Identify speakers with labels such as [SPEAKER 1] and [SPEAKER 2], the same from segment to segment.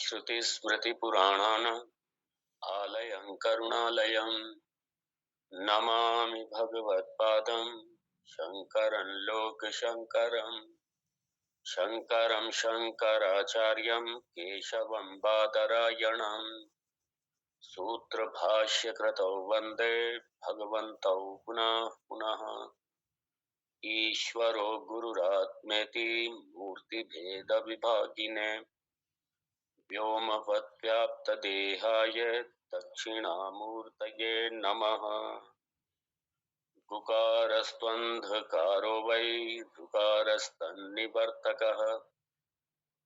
[SPEAKER 1] श्रुतिस्मृतिपुराणानाम् आलयं करुणालयं नमामि भगवत्पादं शङ्करं लोकशङ्करं शङ्करं शङ्कराचार्यं केशवं बादरायणं सूत्रभाष्यकृतौ वन्दे भगवन्तौ पुनः पुनः। ईश्वरो गुरुरात्मेति मूर्तिभेदविभागिने व्योमवद्व्याप्तदेहाय दक्षिणामूर्तये नमः। गुकारस्त्वन्धकारो वै ऋकारस्तन्निवर्तकः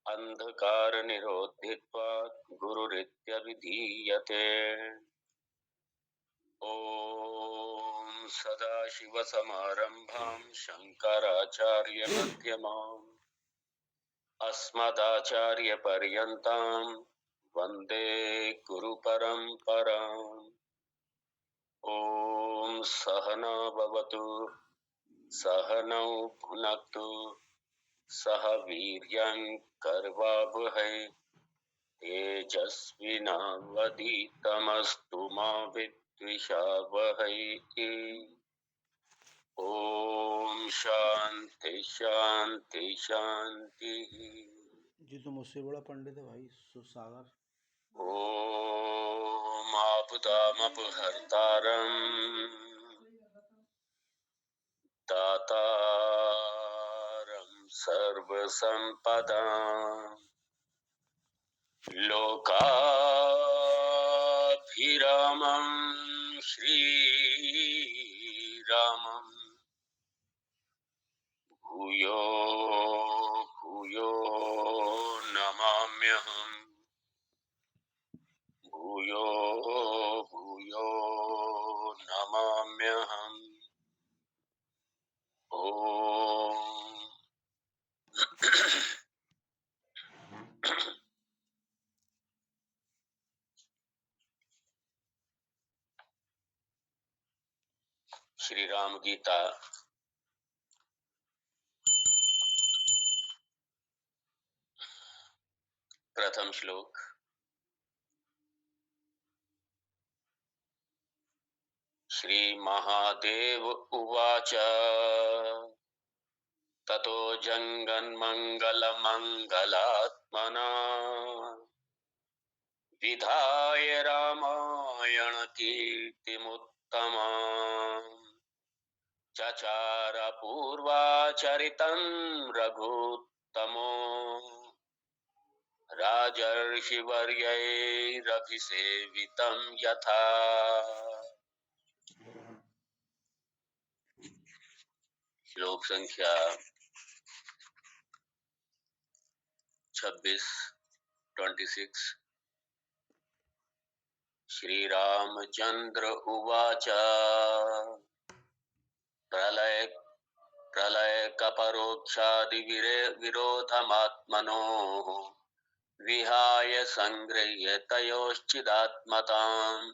[SPEAKER 1] अन्धकारनिरोधित्वात् गुरुरित्यभिधीयते। ॐ सदाशिवसमारम्भां शङ्कराचार्यमध्यमाम् अस्मदाचार्यपर्यन्तां वन्दे गुरुपरम्पराम्। ॐ सहना भवतु सहनौ भुनक्तु सह वीर्यं कर्वावहै तेजस्विनावधीतमस्तु मा विद्विषावहै। ॐ शांति शांति शांति।
[SPEAKER 2] जी तो मुझसे बड़ा पंडित है भाई सुसागर।
[SPEAKER 1] ॐ आपदामपहर्तारं दातारं सर्वसम्पदां लोकाभिरामं श्रीरामं भूयो भूयो नमाम्यहम्। भूयो भूयो नमाम्यहम्। ॐ श्री राम गीता प्रथम श्लोक। श्री महादेव उवाच ततो जङ्गन्मङ्गलमङ्गलात्मना विधाय रामायण कीर्तिमुत्तमाम् चचार पूर्वाचरितं रघुत्तमो राजर्षिवर्यैरभिसेवितं यथा। श्लोक संख्या 26। श्री रामचंद्र उवाच प्रलय कपरोक्षादि विरोधमात्मनोः विहाय संगृह्य तयोश्चिदात्मताम्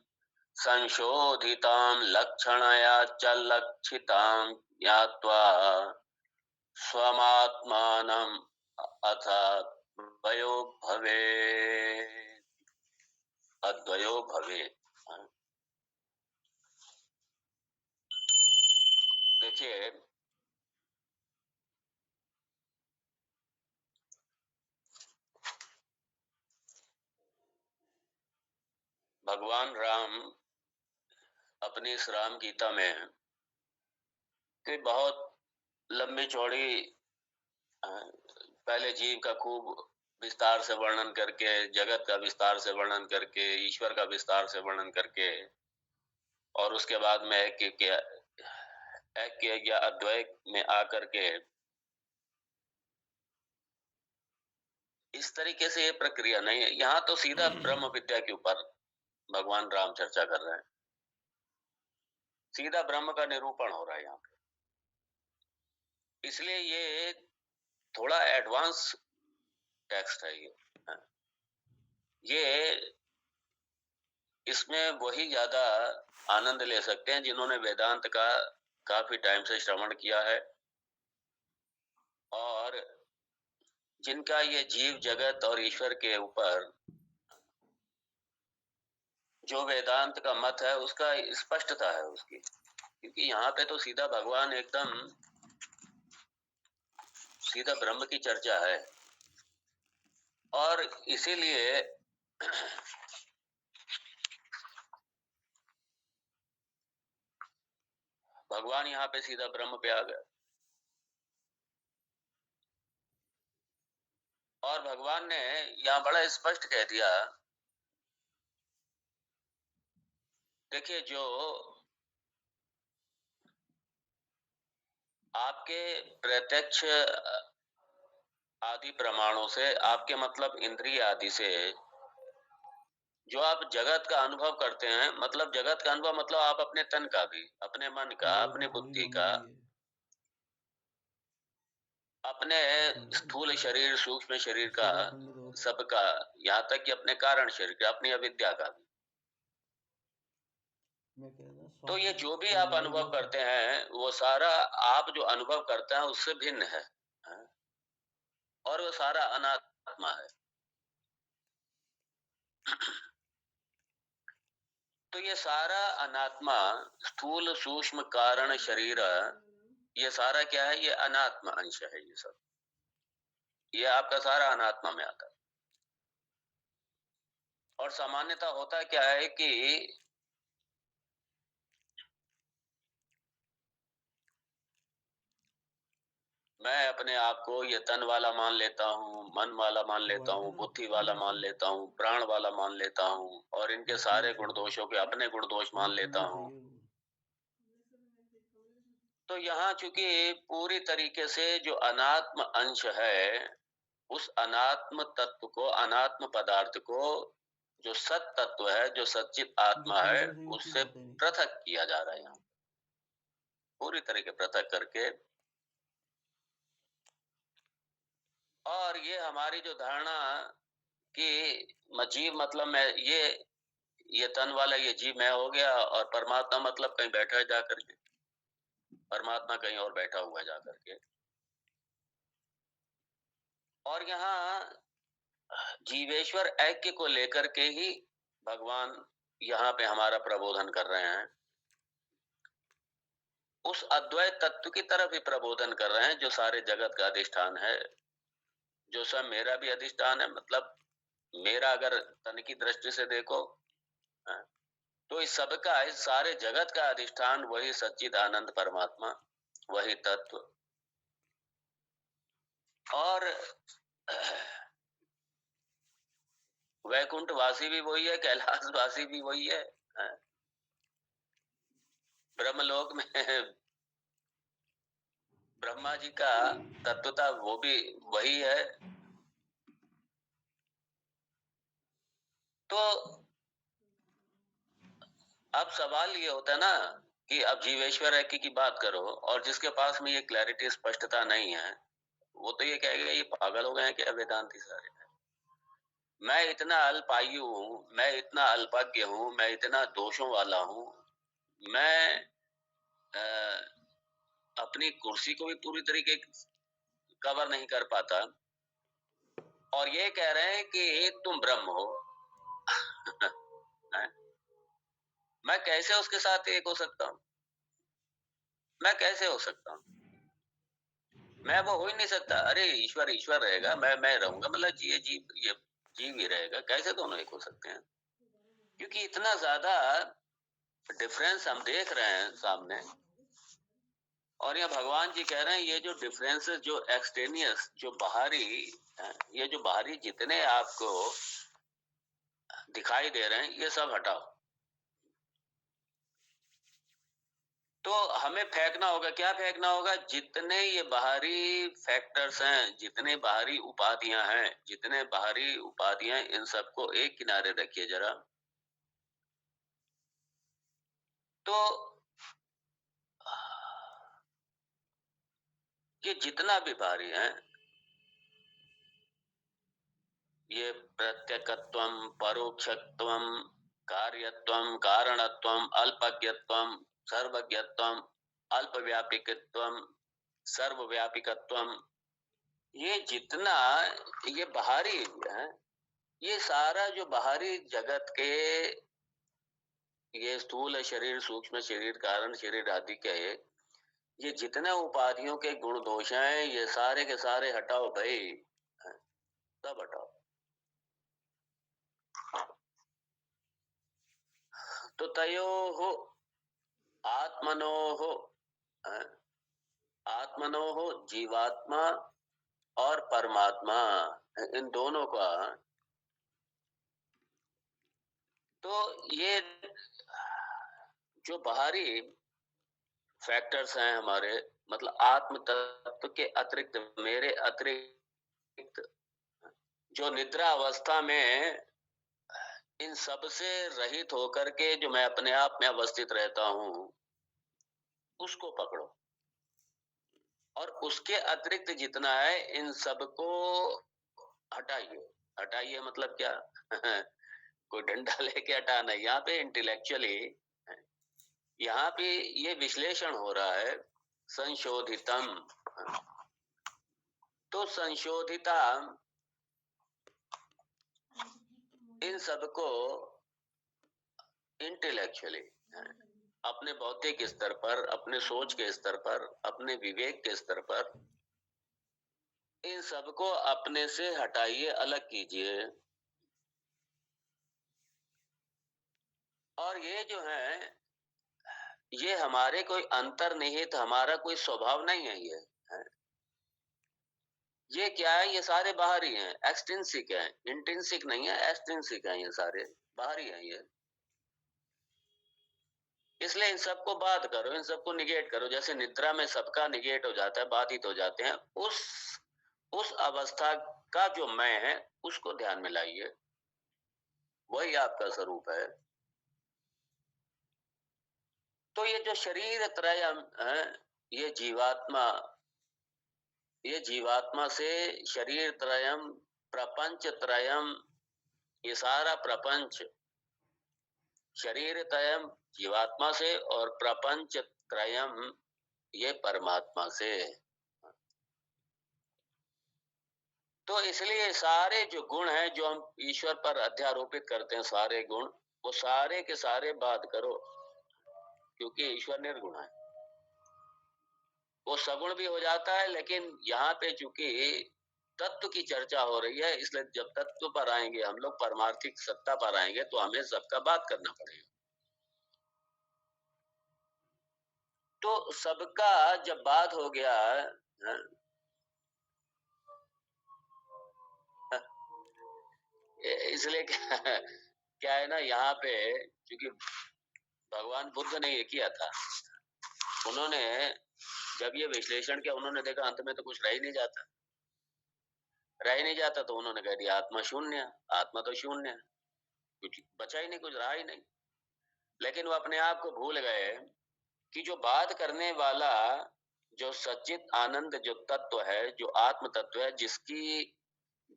[SPEAKER 1] संशोधितां लक्षणया च लक्षितां ज्ञात्वा स्वमात्मानम् अथ अद्वयो भवेत्। देखिए, भगवान राम अपनी इस राम गीता में कि बहुत लंबी चौड़ी पहले जीव का खूब विस्तार से वर्णन करके, जगत का विस्तार से वर्णन करके, ईश्वर का विस्तार से वर्णन करके, और उसके बाद में ऐक्य या अद्वैत में आकर के इस तरीके से ये प्रक्रिया नहीं है। यहाँ तो सीधा ब्रह्म विद्या के ऊपर भगवान राम चर्चा कर रहे हैं। सीधा ब्रह्म का निरूपण हो रहा है यहाँ पे। इसलिए ये थोड़ा एडवांस टेक्स्ट है। ये इसमें वही ज्यादा आनंद ले सकते हैं जिन्होंने वेदांत का काफी टाइम से श्रवण किया है और जिनका ये जीव जगत और ईश्वर के ऊपर जो वेदांत का मत है उसका स्पष्टता है उसकी, क्योंकि यहाँ पे तो सीधा भगवान एकदम सीधा ब्रह्म की चर्चा है। और इसीलिए भगवान यहाँ पे सीधा ब्रह्म पे आ गए। और भगवान ने यहाँ बड़ा स्पष्ट कह दिया, देखिए जो आपके प्रत्यक्ष आदि प्रमाणों से, आपके मतलब इंद्रिय आदि से जो आप जगत का अनुभव करते हैं, मतलब जगत का अनुभव मतलब आप अपने तन का भी, अपने मन का, अपने बुद्धि का, अपने स्थूल शरीर, सूक्ष्म शरीर का, सबका, यहाँ तक कि अपने कारण शरीर का, अपनी अविद्या का भी। तो ये जो भी आप अनुभव करते हैं वो सारा आप जो अनुभव करते हैं उससे भिन्न है, और वो सारा अनात्मा है। तो ये सारा अनात्मा, स्थूल सूक्ष्म कारण शरीर, ये सारा क्या है? ये अनात्मा अंश है। ये सब, ये आपका सारा अनात्मा में आता है। और सामान्यता होता क्या है कि मैं अपने आप को ये तन वाला मान लेता हूँ, मन वाला मान लेता हूँ, बुद्धि वाला मान लेता हूँ, प्राण वाला मान लेता हूँ, और इनके सारे गुण दोषों के अपने गुण दोष मान लेता हूँ। तो यहाँ चूंकि पूरी तरीके से जो अनात्म अंश है, उस अनात्म तत्व को, अनात्म पदार्थ को, जो सत तत्व है, जो सच्चित आत्मा है, उससे पृथक किया जा रहा है यहाँ, पूरी तरीके पृथक करके। और ये हमारी जो धारणा कि जीव मतलब मैं, ये तन वाला ये जीव मैं हो गया, और परमात्मा मतलब कहीं बैठा है जाकर के, परमात्मा कहीं और बैठा हुआ जाकर के। और यहाँ जीवेश्वर ऐक्य को लेकर के ही भगवान यहाँ पे हमारा प्रबोधन कर रहे हैं। उस अद्वैत तत्व की तरफ ही प्रबोधन कर रहे हैं जो सारे जगत का अधिष्ठान है, जो सब मेरा भी अधिष्ठान है। मतलब मेरा अगर तन की दृष्टि से देखो, तो इस सबका, इस सारे जगत का अधिष्ठान वही सच्चिदानंद परमात्मा, वही तत्व। और वैकुंठ वासी भी वही है, कैलाश वासी भी वही है। ब्रह्मलोक में ब्रह्मा जी का तत्वता वो भी वही है। तो अब सवाल ये होता है ना कि अब जीवेश्वर ऐक्य की बात करो, और जिसके पास में ये क्लैरिटी, स्पष्टता नहीं है, वो तो ये कहेगा ये पागल हो गए हैं क्या वेदांती सारे। मैं इतना अल्पायु हूँ, मैं इतना अल्पज्ञ हूँ, मैं इतना दोषों वाला हूँ, मैं अपनी कुर्सी को भी पूरी तरीके कवर नहीं कर पाता, और ये कह रहे हैं कि तुम ब्रह्म हो। मैं कैसे उसके साथ एक हो सकता हूँ? मैं कैसे हो सकता हूँ? मैं वो हो ही नहीं सकता। अरे ईश्वर ईश्वर रहेगा, मैं रहूंगा, मतलब ये जीव ही रहेगा, कैसे दोनों एक हो सकते हैं? क्योंकि इतना ज्यादा डिफरेंस हम देख रहे हैं सामने। और ये भगवान जी कह रहे हैं ये जो डिफरेंसेस, जो एक्सटेनियस, जो बाहरी, ये जो बाहरी जितने आपको दिखाई दे रहे हैं, ये सब हटाओ। तो हमें फेंकना होगा, क्या फेंकना होगा? जितने ये बाहरी फैक्टर्स हैं, जितने बाहरी उपाधियां हैं, जितने बाहरी उपाधियां, इन सबको एक किनारे रखिए जरा। तो ये जितना भी बाहरी है, ये प्रत्यकत्वम, परोक्षत्वम, कार्यत्वम, कारणत्वम, अल्पज्ञत्वम, सर्वज्ञत्वम, अल्पव्यापिकत्वम, सर्वव्यापिकत्वम, ये जितना ये बाहरी है, ये सारा जो बाहरी जगत के ये स्थूल शरीर, सूक्ष्म शरीर, कारण शरीर आदि क्या है, ये जितने उपाधियों के गुण दोष हैं, ये सारे के सारे हटाओ भाई, सब हटाओ। तो तयोः आत्मनोः, आत्मनोः जीवात्मा और परमात्मा, इन दोनों का, तो ये जो बाहरी फैक्टर्स हैं हमारे, मतलब आत्म तत्व के अतिरिक्त, मेरे अतिरिक्त, जो निद्रा अवस्था में इन सब से रहित होकर के जो मैं अपने आप में अवस्थित रहता हूं, उसको पकड़ो। और उसके अतिरिक्त जितना है, इन सबको हटाइए। हटाइए मतलब क्या? कोई डंडा लेके हटाना, यहाँ पे इंटेलेक्चुअली, यहाँ पे ये विश्लेषण हो रहा है, संशोधितम। तो संशोधिता इन सबको इंटेलेक्चुअली, अपने बौद्धिक स्तर पर, अपने सोच के स्तर पर, अपने विवेक के स्तर पर, इन सबको अपने से हटाइए, अलग कीजिए। और ये जो है, ये हमारे कोई अंतर्निहित, हमारा कोई स्वभाव नहीं है। ये क्या है? ये सारे बाहरी हैं, एक्सट्रिंसिक हैं, इंट्रिंसिक नहीं है, एक्सट्रिंसिक हैं, ये सारे बाहरी हैं ये। इसलिए इन सबको बात करो, इन सबको निगेट करो। जैसे निद्रा में सबका निगेट हो जाता है, बाधित हो जाते हैं, उस अवस्था का जो मैं है, उसको ध्यान में लाइए, वही आपका स्वरूप है। तो ये जो शरीर त्रयम है, ये जीवात्मा से शरीर त्रयम, प्रपंच त्रयम, ये सारा प्रपंच, शरीर त्रयम जीवात्मा से और प्रपंच त्रयम ये परमात्मा से। तो इसलिए सारे जो गुण हैं, जो हम ईश्वर पर अध्यारोपित करते हैं, सारे गुण, वो सारे के सारे बात करो, क्योंकि ईश्वर निर्गुण है। वो सगुण भी हो जाता है, लेकिन यहाँ पे चूंकि तत्व की चर्चा हो रही है, इसलिए जब तत्व पर आएंगे हम लोग, परमार्थिक सत्ता पर आएंगे, तो हमें सबका बात करना पड़ेगा। तो सबका जब बात हो गया, इसलिए क्या है ना, यहाँ पे क्योंकि भगवान बुद्ध ने ये किया था, उन्होंने जब ये विश्लेषण किया, उन्होंने देखा अंत में तो कुछ रह ही नहीं जाता, तो उन्होंने कह दिया आत्मा शून्य, आत्मा तो शून्य, कुछ बचा ही नहीं, कुछ रहा ही नहीं। लेकिन वो अपने आप को भूल गए कि जो बात करने वाला, जो सच्चित आनंद जो तत्व है, जो आत्म तत्व है,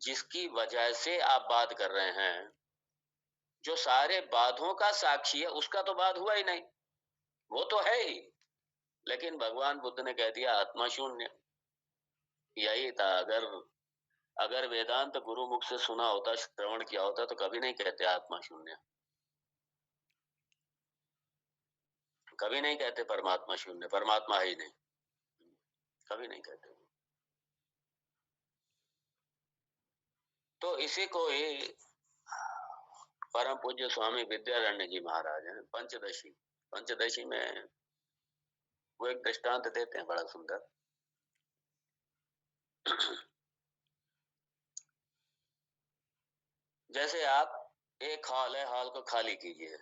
[SPEAKER 1] जिसकी वजह से आप बात कर रहे हैं, जो सारे बाधों का साक्षी है, उसका तो बात हुआ ही नहीं, वो तो है ही। लेकिन भगवान बुद्ध ने कह दिया आत्मा शून्य। यही था, अगर वेदांत गुरु मुख से सुना होता, श्रवण किया होता, तो कभी नहीं कहते आत्मा शून्य, कभी नहीं कहते परमात्मा शून्य, परमात्मा है ही नहीं, कभी नहीं कहते। तो इसी को ही परम पूज्य स्वामी विद्यारण्य जी महाराज हैं, पंचदशी में वो एक दृष्टांत देते हैं बड़ा सुंदर। जैसे आप, एक हॉल है, हॉल को खाली कीजिए,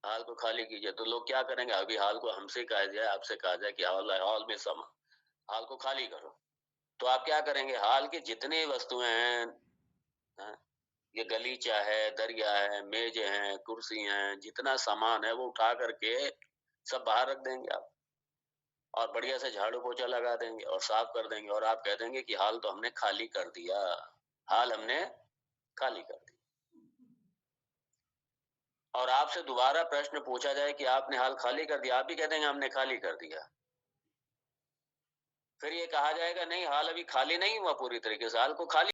[SPEAKER 1] हॉल को खाली कीजिए, तो लोग क्या करेंगे? अभी हॉल को हमसे कहा जाए, आपसे कहा जाए कि हॉल में हॉल को खाली करो, तो आप क्या करेंगे? हॉल की जितनी वस्तुएं हैं, ये गलीचा है, दरिया है, मेज हैं, कुर्सी हैं, जितना सामान है, वो उठा करके सब बाहर रख देंगे आप, और बढ़िया से झाड़ू पोछा लगा देंगे और साफ कर देंगे, और आप कह देंगे कि हाल तो हमने खाली कर दिया, हाल हमने खाली कर दिया। और आपसे दोबारा प्रश्न पूछा जाए कि आपने हाल खाली कर दिया, आप भी कह देंगे हमने खाली कर दिया। फिर ये कहा जाएगा नहीं, हाल अभी खाली नहीं हुआ पूरी तरीके से, हाल को खाली